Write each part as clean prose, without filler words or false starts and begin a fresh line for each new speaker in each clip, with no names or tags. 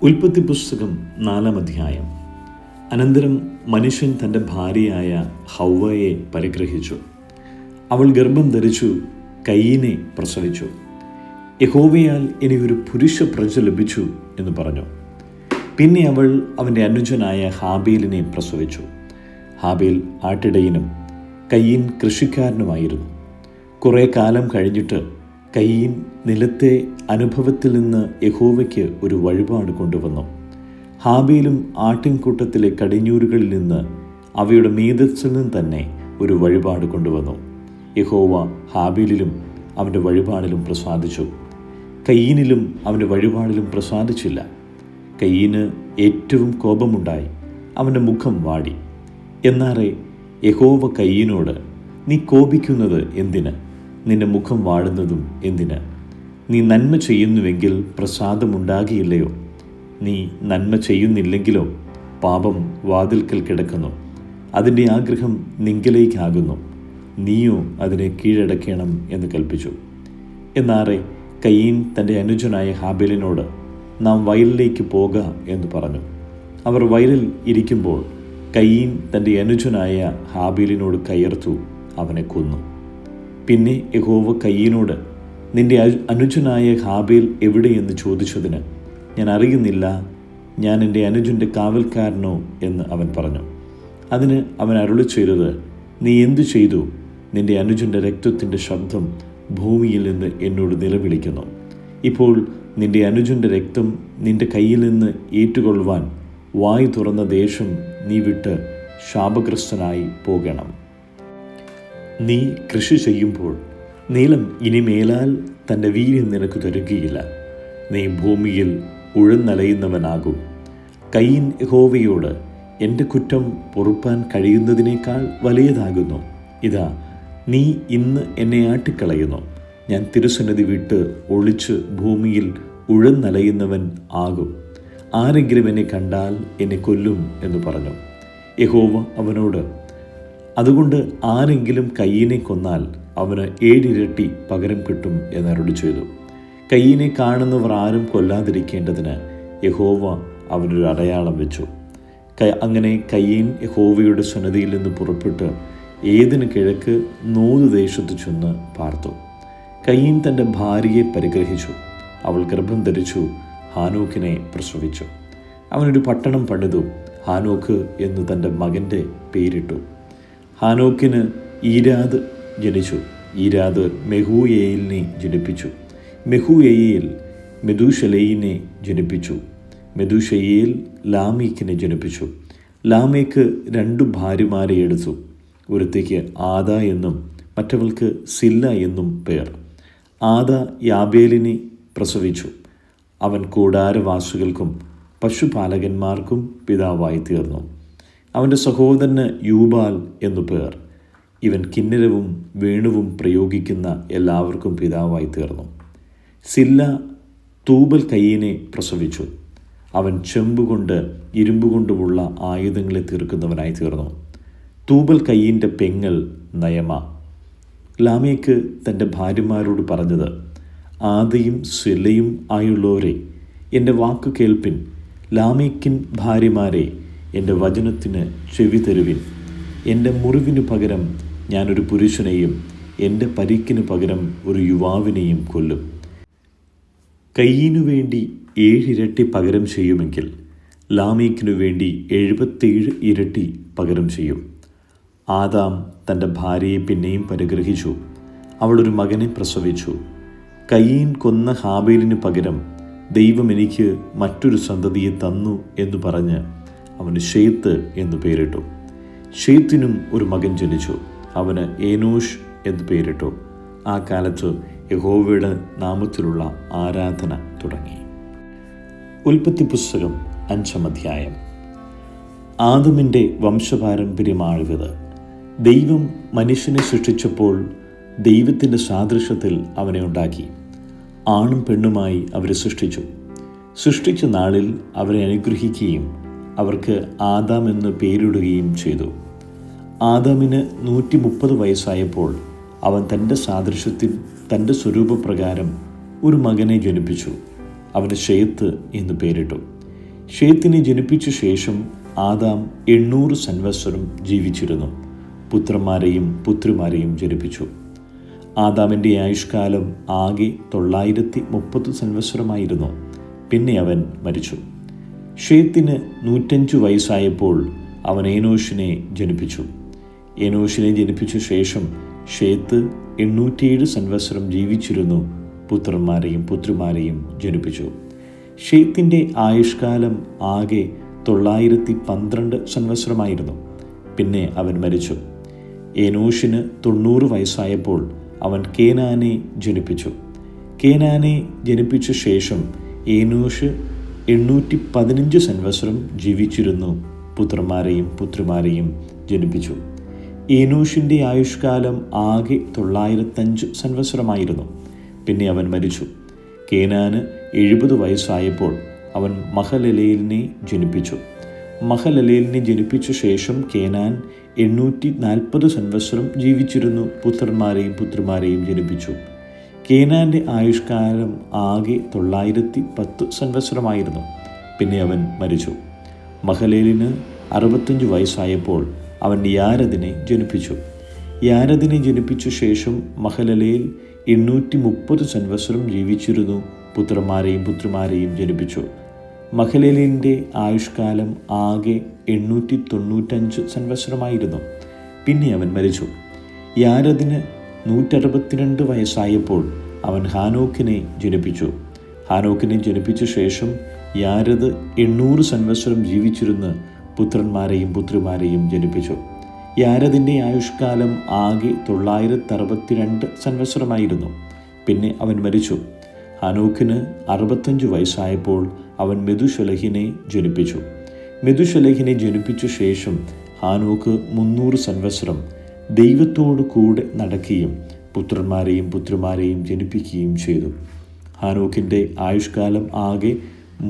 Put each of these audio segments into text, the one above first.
ഉൽപ്പത്തി പുസ്തകം 4-ാം അധ്യായം. അനന്തരം മനുഷ്യൻ തൻ്റെ ഭാര്യയായ ഹൗവയെ പരിഗ്രഹിച്ചു. അവൾ ഗർഭം ധരിച്ചു കയീനെ പ്രസവിച്ചു. യഹോവയാൽ എനിക്കൊരു പുരുഷ പ്രജ ലഭിച്ചു എന്ന് പറഞ്ഞു. പിന്നെ അവൾ അവൻ്റെ അനുജനായ ഹാബീലിനെ പ്രസവിച്ചു. ഹാബീൽ ആട്ടിടയനും കയീൻ കൃഷിക്കാരനുമായിരുന്നു. കുറേ കാലം കഴിഞ്ഞിട്ട് കയീൻ നിലത്തെ അനുഭവത്തിൽ നിന്ന് യഹോവയ്ക്ക് ഒരു വഴിപാട് കൊണ്ടുവന്നു. ഹാബീലും ആട്ടിൻകൂട്ടത്തിലെ കടിഞ്ഞൂരുകളിൽ നിന്ന് അവയുടെ മീതത്തിൽ നിന്ന് തന്നെ ഒരു വഴിപാട് കൊണ്ടുവന്നു. യഹോവ ഹാബീലിലും അവൻ്റെ വഴിപാടിലും പ്രസാദിച്ചു, കയീനിലും അവൻ്റെ വഴിപാടിലും പ്രസാദിച്ചില്ല. കയീന് ഏറ്റവും കോപമുണ്ടായി, അവൻ്റെ മുഖം വാടി. എന്നാറെ യഹോവ കയീനോട്, നീ കോപിക്കുന്നത് എന്തിന്? നിന്റെ മുഖം വാടുന്നതും എന്തിന്? നീ നന്മ ചെയ്യുന്നുവെങ്കിൽ പ്രസാദമുണ്ടാകിയില്ലയോ? നീ നന്മ ചെയ്യുന്നില്ലെങ്കിലോ പാപം വാതിൽക്കൽ കിടക്കുന്നു, അതിൻ്റെ ആഗ്രഹം നിങ്കലേക്കാകുന്നു, നീയോ അതിനെ കീഴടക്കണം എന്ന് കൽപ്പിച്ചു. എന്നാറെ കയീൻ തൻ്റെ അനുജനായ ഹാബീലിനോട്, നാം വയലിലേക്ക് പോക എന്ന് പറഞ്ഞു. അവർ വയലിൽ ഇരിക്കുമ്പോൾ കയീൻ തൻ്റെ അനുജനായ ഹാബീലിനോട് കയർത്തു, അവനെ കൊന്നു. പിന്നെ യഹോവ കയീനോട്, നിന്റെ അനുജനായ ഹാബീൽ എവിടെയെന്ന് ചോദിച്ചതിന്, ഞാൻ അറിയുന്നില്ല, ഞാൻ എൻ്റെ അനുജൻ്റെ കാവൽക്കാരനോ എന്ന് അവൻ പറഞ്ഞു. അതിന് അവൻ അരുളി ചെയ്തത്, നീ എന്തു ചെയ്തു? നിന്റെ അനുജൻ്റെ രക്തത്തിൻ്റെ ശബ്ദം ഭൂമിയിൽ നിന്ന് എന്നോട് നിലവിളിക്കുന്നു. ഇപ്പോൾ നിന്റെ അനുജൻ്റെ രക്തം നിന്റെ കയ്യിൽ നിന്ന് ഏറ്റുകൊള്ളുവാൻ വായ് തുറന്ന ദേശം നീ വിട്ട് ശാപഗ്രസ്തനായി പോകണം. നീ കൃഷി ചെയ്യുമ്പോൾ നീലം ഇനിമേലാൽ തൻ്റെ വീര്യം നിനക്ക് തരുകയില്ല. നീ ഭൂമിയിൽ ഉഴന്നലയുന്നവനാകും. കയീൻ യഹോവയോട്, എൻ്റെ കുറ്റം പൊറുപ്പാൻ കഴിയുന്നതിനേക്കാൾ വലിയതാകുന്നു. ഇതാ, നീ ഇന്ന് എന്നെ ആട്ടിക്കളയുന്നു. ഞാൻ തിരുസന്നിധി വിട്ട് ഒളിച്ച് ഭൂമിയിൽ ഉഴന്നലയുന്നവൻ ആകും. ആരെങ്കിലും എന്നെ കണ്ടാൽ എന്നെ കൊല്ലും എന്ന് പറഞ്ഞു. യഹോവ അവനോട്, അതുകൊണ്ട് ആരെങ്കിലും കയീനെ കൊന്നാൽ അവന് 7 ഇരട്ടി പകരം കിട്ടും എന്നരുളി ചെയ്തു. കയീനെ കാണുന്നവർ ആരും കൊല്ലാതിരിക്കേണ്ടതിന് യഹോവ അവനൊരു അടയാളം വെച്ചു. അങ്ങനെ കയീൻ യഹോവയുടെ സന്നിധിയിൽ നിന്ന് പുറപ്പെട്ട് ഏതിന് കിഴക്ക് നോദ് ദേശത്ത് ചെന്ന് പാർത്തു. കയീൻ തൻ്റെ ഭാര്യയെ പരിഗ്രഹിച്ചു. അവൾ ഗർഭം ധരിച്ചു ഹാനോക്കിനെ പ്രസവിച്ചു. അവനൊരു പട്ടണം പണിതു, ഹാനോക്ക് എന്ന് തൻ്റെ മകൻ്റെ പേരിട്ടു. ഹാനോക്കിന് ഈരാദ് ജനിച്ചു. ഈരാദ് മെഹൂയേലിനെ ജനിപ്പിച്ചു. മെഹൂയേൽ മെഥൂശലയിനെ ജനിപ്പിച്ചു. മെഥൂശയേൽ ലാമേക്കിനെ ജനിപ്പിച്ചു. ലാമേക്ക് 2 ഭാര്യമാരെ എടുത്തു. ഒരുത്തേക്ക് ആദ എന്നും മറ്റവൾക്ക് സില്ല എന്നും പേർ. ആദ യാബേലിനെ പ്രസവിച്ചു. അവൻ കൂടാരവാസികൾക്കും പശുപാലകന്മാർക്കും പിതാവായി തീർന്നു. അവൻ്റെ സഹോദരന് യൂബാൽ എന്നു പേർ. ഇവൻ കിന്നരവും വേണുവും പ്രയോഗിക്കുന്ന എല്ലാവർക്കും പിതാവായി തീർന്നു. സില്ല തൂബൽ കയീനെ പ്രസവിച്ചു. അവൻ ചെമ്പുകൊണ്ട് ഇരുമ്പുകൊണ്ടുമുള്ള ആയുധങ്ങളെ തീർക്കുന്നവനായി തീർന്നു. തൂബൽ കയീൻ്റെ പെങ്ങൾ നയമ. ലാമേക്ക് തൻ്റെ ഭാര്യമാരോട് പറഞ്ഞത്, ആദയും സില്ലയും ആയുള്ളവരെ, എൻ്റെ വാക്കു കേൾപ്പിൻ. ലാമേക്കിൻ ഭാര്യമാരെ, എൻ്റെ വചനത്തിന് ചെവി തരുവിൻ. എൻ്റെ മുറിവിന് പകരം ഞാനൊരു പുരുഷനെയും എൻ്റെ പരിക്കിന് പകരം ഒരു യുവാവിനെയും കൊല്ലും. കയീനു വേണ്ടി 7 ഇരട്ടി പകരം ചെയ്യുമെങ്കിൽ ലാമേക്കിനു വേണ്ടി 77 ഇരട്ടി പകരം ചെയ്യും. ആദാം തൻ്റെ ഭാര്യയെ പിന്നെയും പരിഗ്രഹിച്ചു. അവളൊരു മകനെ പ്രസവിച്ചു. കയീൻ കൊന്ന ഹാബീലിന് പകരം ദൈവം എനിക്ക് മറ്റൊരു സന്തതിയെ തന്നു എന്ന് പറഞ്ഞ് അവന് ഷേത്ത് എന്നു പേരിട്ടു. ഷേത്തിനും ഒരു മകൻ ജനിച്ചു. അവന് ഏനോഷ് എന്ന് പേരിട്ടു. ആ കാലത്ത് യഹോവയുടെ നാമത്തിലുള്ള ആരാധന തുടങ്ങി. ഉൽപ്പത്തി പുസ്തകം 5-ാം അധ്യായം. ആദമിൻ്റെ വംശപാരമ്പര്യമാണിത്. ദൈവം മനുഷ്യനെ സൃഷ്ടിച്ചപ്പോൾ ദൈവത്തിൻ്റെ സാദൃശ്യത്തിൽ അവനെ ഉണ്ടാക്കി. ആണും പെണ്ണുമായി അവരെ സൃഷ്ടിച്ചു. സൃഷ്ടിച്ച നാളിൽ അവരെ അനുഗ്രഹിക്കുകയും അവർക്ക് ആദാം എന്ന് പേരിടുകയും ചെയ്തു. ആദാമിന് 130 വയസ്സായപ്പോൾ അവൻ തൻ്റെ സാദൃശ്യത്തിൽ തൻ്റെ സ്വരൂപപ്രകാരം ഒരു മകനെ ജനിപ്പിച്ചു. അവന് ഷേത്ത് എന്ന് പേരിട്ടു. ഷേത്തിനെ ജനിപ്പിച്ച ശേഷം ആദാം 800 സംവത്സരം ജീവിച്ചിരുന്നു. പുത്രന്മാരെയും പുത്രിമാരെയും ജനിപ്പിച്ചു. ആദാമിൻ്റെ ആയുഷ്കാലം ആകെ 930 സംവത്സരമായിരുന്നു. പിന്നെ അവൻ മരിച്ചു. ഷേത്തിന് 105 വയസ്സായപ്പോൾ അവൻ ഏനോഷിനെ ജനിപ്പിച്ചു. ഏനോഷിനെ ജനിപ്പിച്ച ശേഷം ഷേത്ത് 807 സംവത്സരം ജീവിച്ചിരുന്നു. പുത്രന്മാരെയും പുത്രിമാരെയും ജനിപ്പിച്ചു. ഷേത്തിൻ്റെ ആയുഷ്കാലം ആകെ 912 സംവത്സരമായിരുന്നു. പിന്നെ അവൻ മരിച്ചു. ഏനോഷിന് 90 വയസ്സായപ്പോൾ അവൻ കേനാനെ ജനിപ്പിച്ചു. കേനാനെ ജനിപ്പിച്ച ശേഷം ഏനോഷ് 815 സംവത്സരം ജീവിച്ചിരുന്നു. പുത്രന്മാരെയും പുത്രിമാരെയും ജനിപ്പിച്ചു. ഏനോഷിൻ്റെ ആയുഷ്കാലം ആകെ 905 സംവത്സരമായിരുന്നു. പിന്നെ അവൻ മരിച്ചു. കേനാന് 70 വയസ്സായപ്പോൾ അവൻ മഹലലേലിനെ ജനിപ്പിച്ചു. മഹലലേലിനെ ജനിപ്പിച്ച ശേഷം കേനാൻ 840 സംവത്സരം ജീവിച്ചിരുന്നു. പുത്രന്മാരെയും പുത്രിമാരെയും ജനിപ്പിച്ചു. കേനാൻ്റെ ആയുഷ്കാലം ആകെ 910 സംവത്സരമായിരുന്നു. പിന്നെ അവൻ മരിച്ചു. മഹലേലിന് 65 വയസ്സായപ്പോൾ അവൻ യാരദിനെ ജനിപ്പിച്ചു. യാരദിനെ ജനിപ്പിച്ച ശേഷം മഹലലേൽ 830 സംവത്സരം ജീവിച്ചിരുന്നു. പുത്രന്മാരെയും പുത്രിമാരെയും ജനിപ്പിച്ചു. മഹലലേലിൻ്റെ ആയുഷ്കാലം ആകെ 895 സംവത്സരമായിരുന്നു. പിന്നെ അവൻ മരിച്ചു. യാരദിന് 162 വയസ്സായപ്പോൾ അവൻ ഹാനോക്കിനെ ജനിപ്പിച്ചു. ഹാനോക്കിനെ ജനിപ്പിച്ച ശേഷം യാരദ് 800 സംവത്സരം ജീവിച്ചിരുന്ന് പുത്രന്മാരെയും പുത്രിമാരെയും ജനിപ്പിച്ചു. യാരദിൻ്റെ ആയുഷ്കാലം ആകെ 962 സംവത്സരമായിരുന്നു. പിന്നെ അവൻ മരിച്ചു. ഹാനോക്കിന് 65 വയസ്സായപ്പോൾ അവൻ മെതുശലഹിനെ ജനിപ്പിച്ചു. മെതുശലഹിനെ ജനിപ്പിച്ച ശേഷം ഹാനോക്ക് 300 സംവത്സരം ദൈവത്തോടു കൂടെ നടക്കുകയും പുത്രന്മാരെയും പുത്രിമാരെയും ജനിപ്പിക്കുകയും ചെയ്തു. ഹാനോക്കിൻ്റെ ആയുഷ്കാലം ആകെ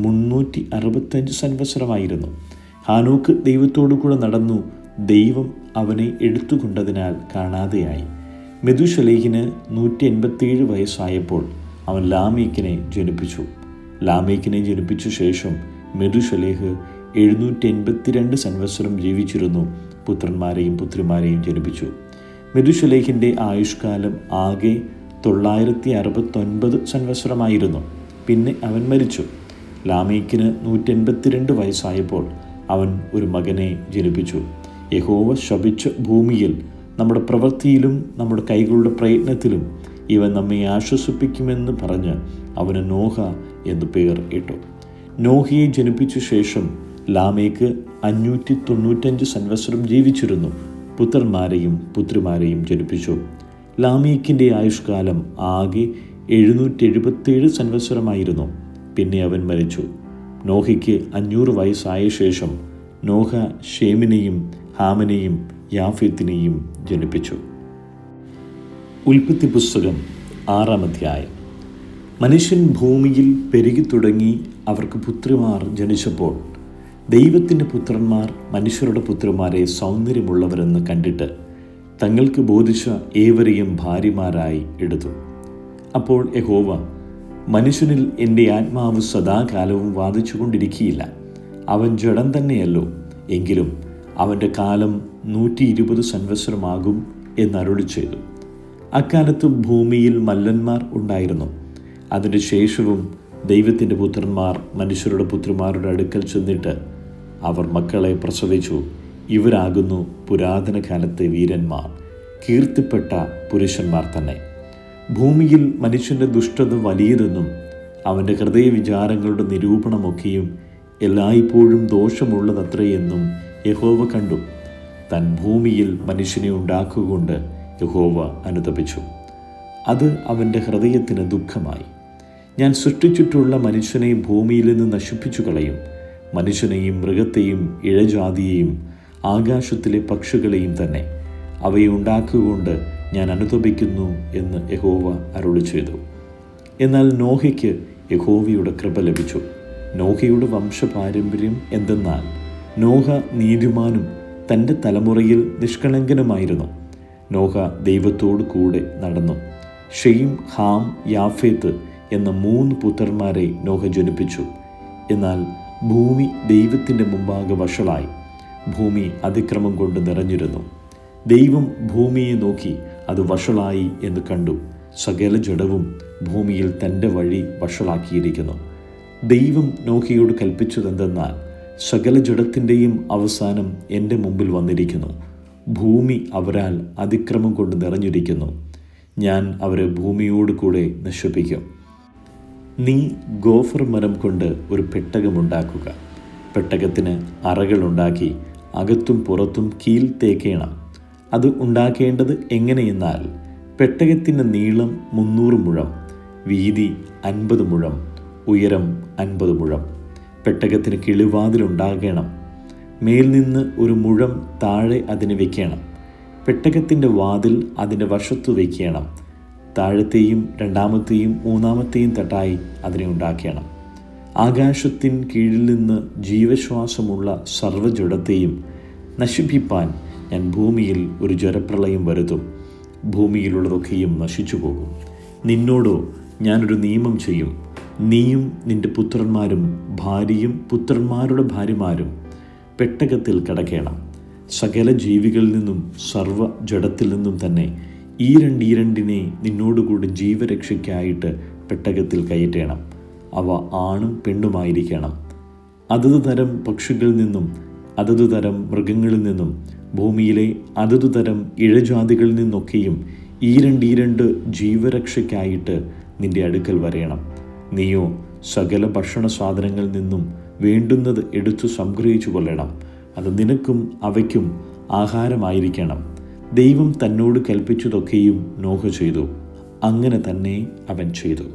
365 സംവത്സരമായിരുന്നു. ഹാനോക്ക് ദൈവത്തോടു കൂടെ നടന്നു. ദൈവം അവനെ എടുത്തുകൊണ്ടതിനാൽ കാണാതെയായി. മെതുശലേഹിന് 187 വയസ്സായപ്പോൾ അവൻ ലാമേക്കിനെ ജനിപ്പിച്ചു. ലാമേക്കിനെ ജനിപ്പിച്ച ശേഷം മെതുശലേഹ് 782 സംവത്സരം ജീവിച്ചിരുന്നു. പുത്രന്മാരെയും പുത്രിമാരെയും ജനിപ്പിച്ചു. മെതുശലേഹിൻ്റെ ആയുഷ്കാലം ആകെ 969 സംവത്സരമായിരുന്നു. പിന്നെ അവൻ മരിച്ചു. ലാമേക്കിന് 182 വയസ്സായപ്പോൾ അവൻ ഒരു മകനെ ജനിപ്പിച്ചു. യഹോവ ശപിച്ച ഭൂമിയിൽ നമ്മുടെ പ്രവൃത്തിയിലും നമ്മുടെ കൈകളുടെ പ്രയത്നത്തിലും ഇവൻ നമ്മെ ആശ്വസിപ്പിക്കുമെന്ന് പറഞ്ഞ് അവന് നോഹ എന്ന് പേർ ഇട്ടു. നോഹയെ ജനിപ്പിച്ച ശേഷം ലാമേക്ക് 595 സംവത്സരം ജീവിച്ചിരുന്നു. പുത്രന്മാരെയും പുത്രിമാരെയും ജനിപ്പിച്ചു. ലാമേക്കിൻ്റെ ആയുഷ്കാലം ആകെ 777 സംവത്സരമായിരുന്നു. പിന്നെ അവൻ മരിച്ചു. നോഹയ്ക്ക് 500 വയസ്സായ ശേഷം നോഹ ഷേമിനെയും ഹാമിനെയും യാഫെത്തിനെയും ജനിപ്പിച്ചു. ഉൽപ്പത്തി പുസ്തകം 6-ാം അധ്യായം. മനുഷ്യൻ ഭൂമിയിൽ പെരുകി തുടങ്ങി അവർക്ക് പുത്രിമാർ ജനിച്ചപ്പോൾ ദൈവത്തിൻ്റെ പുത്രന്മാർ മനുഷ്യരുടെ പുത്രിമാരെ സൗന്ദര്യമുള്ളവരെന്ന് കണ്ടിട്ട് തങ്ങൾക്ക് ബോധിച്ച ഏവരെയും ഭാര്യമാരായി എടുത്തു. അപ്പോൾ യഹോവ, മനുഷ്യനിൽ എൻ്റെ ആത്മാവ് സദാകാലവും വാദിച്ചു കൊണ്ടിരിക്കുകയില്ല. അവൻ ജഡം തന്നെയല്ലോ, എങ്കിലും അവൻ്റെ കാലം 120 സംവത്സരമാകും എന്നരുളി ചെയ്തു. അക്കാലത്ത് ഭൂമിയിൽ മല്ലന്മാർ ഉണ്ടായിരുന്നു. അതിൻ്റെ ശേഷവും ദൈവത്തിൻ്റെ പുത്രന്മാർ മനുഷ്യരുടെ പുത്രിമാരുടെ അടുക്കൽ ചെന്നിട്ട് അവർ മക്കളെ പ്രസവിച്ചു. ഇവരാകുന്നു പുരാതന കാലത്തെ വീരന്മാർ, കീർത്തിപ്പെട്ട പുരുഷന്മാർ തന്നെ. ഭൂമിയിൽ മനുഷ്യൻ്റെ ദുഷ്ടത വലിയതെന്നും അവൻ്റെ ഹൃദയവിചാരങ്ങളുടെ നിരൂപണമൊക്കെയും എല്ലായ്പ്പോഴും ദോഷമുള്ളതത്രയെന്നും യഹോവ കണ്ടു. താൻ ഭൂമിയിൽ മനുഷ്യനെ ഉണ്ടാക്കുകൊണ്ട് യഹോവ അനുതപിച്ചു. അത് അവൻ്റെ ഹൃദയത്തിന് ദുഃഖമായി. ഞാൻ സൃഷ്ടിച്ചിട്ടുള്ള മനുഷ്യനെ ഭൂമിയിൽ നിന്ന് നശിപ്പിച്ചു കളയും. മനുഷ്യനെയും മൃഗത്തെയും ഇഴജാതിയെയും ആകാശത്തിലെ പക്ഷികളെയും തന്നെ അവയെ ഉണ്ടാക്കുകൊണ്ട് ഞാൻ അനുതപിക്കുന്നു എന്ന് യഹോവ അരുളി ചെയ്തു. എന്നാൽ നോഹയ്ക്ക് യഹോവയുടെ കൃപ ലഭിച്ചു. നോഹയുടെ വംശപാരമ്പര്യം എന്തെന്നാൽ നോഹ നീതിമാനും തൻ്റെ തലമുറയിൽ നിഷ്കളങ്കനുമായിരുന്നു. നോഹ ദൈവത്തോടു കൂടെ നടന്നു. ഷെയിം, ഹാം, യാഫേത്ത് എന്ന 3 പുത്രന്മാരെ നോഹ ജനിപ്പിച്ചു. എന്നാൽ ഭൂമി ദൈവത്തിൻ്റെ മുമ്പാകെ വഷളായി. ഭൂമി അതിക്രമം കൊണ്ട് നിറഞ്ഞിരുന്നു. ദൈവം ഭൂമിയെ നോക്കി അത് വഷളായി എന്ന് കണ്ടു. സകല ജഡവും ഭൂമിയിൽ തൻ്റെ വഴി വഷളാക്കിയിരിക്കുന്നു. ദൈവം നോഹയോട് കൽപ്പിച്ചതെന്തെന്നാൽ, സകല ജഡത്തിൻ്റെയും അവസാനം എൻ്റെ മുമ്പിൽ വന്നിരിക്കുന്നു. ഭൂമി അവരാൽ അതിക്രമം കൊണ്ട് നിറഞ്ഞിരിക്കുന്നു. ഞാൻ അവരെ ഭൂമിയോട് കൂടെ നശിപ്പിക്കും. നീ ഗോഫർ മരം കൊണ്ട് ഒരു പെട്ടകമുണ്ടാക്കുക. പെട്ടകത്തിന് അറകളുണ്ടാക്കി അകത്തും പുറത്തും കീൽ തേക്കേണം. അത് ഉണ്ടാക്കേണ്ടത് എങ്ങനെയെന്നാൽ, പെട്ടകത്തിൻ്റെ നീളം 300 മുഴം, വീതി 50 മുഴം, ഉയരം 50 മുഴം. പെട്ടകത്തിന് കിളിവാതിലുണ്ടാകണം. മേൽനിന്ന് ഒരു മുഴം താഴെ അതിന് വയ്ക്കണം. പെട്ടകത്തിൻ്റെ വാതിൽ അതിൻ്റെ വശത്തു വയ്ക്കണം. താഴത്തെയും രണ്ടാമത്തെയും മൂന്നാമത്തെയും തട്ടായി അതിനെ ഉണ്ടാക്കണം. ആകാശത്തിൻ കീഴിൽ നിന്ന് ജീവശ്വാസമുള്ള സർവ്വജഡത്തെയും നശിപ്പിപ്പാൻ ഞാൻ ഭൂമിയിൽ ഒരു ജലപ്രളയം വരുത്തും. ഭൂമിയിലുള്ളതൊക്കെയും നശിച്ചു പോകും. നിന്നോടോ ഞാനൊരു നിയമം ചെയ്യും. നീയും നിന്റെ പുത്രന്മാരും ഭാര്യയും പുത്രന്മാരുടെ ഭാര്യമാരും പെട്ടകത്തിൽ കിടക്കണം. സകല ജീവികളിൽ നിന്നും സർവ്വ ജഡത്തിൽ നിന്നും തന്നെ ഈരണ്ടിനെ നിന്നോടുകൂടി ജീവരക്ഷയ്ക്കായിട്ട് പെട്ടകത്തിൽ കയറ്റണം. അവ ആണും പെണ്ണുമായിരിക്കണം. അതത് തരം പക്ഷികളിൽ നിന്നും അതത് തരം മൃഗങ്ങളിൽ നിന്നും ഭൂമിയിലെ അതത് തരം ഇഴജാതികളിൽ നിന്നൊക്കെയും ഈരണ്ട് ജീവരക്ഷയ്ക്കായിട്ട് നിന്റെ അടുക്കൽ വരയണം. നീയോ സകല ഭക്ഷണ സാധനങ്ങളിൽ നിന്നും വേണ്ടുന്നത് എടുത്തു സംഗ്രഹിച്ചു കൊള്ളണം. അത് നിനക്കും അവയ്ക്കും ആഹാരമായിരിക്കണം. ദൈവം തന്നോട് കൽപ്പിച്ചതൊക്കെയും നോഹ ചെയ്തു. അങ്ങനെ തന്നെ അവൻ ചെയ്തു.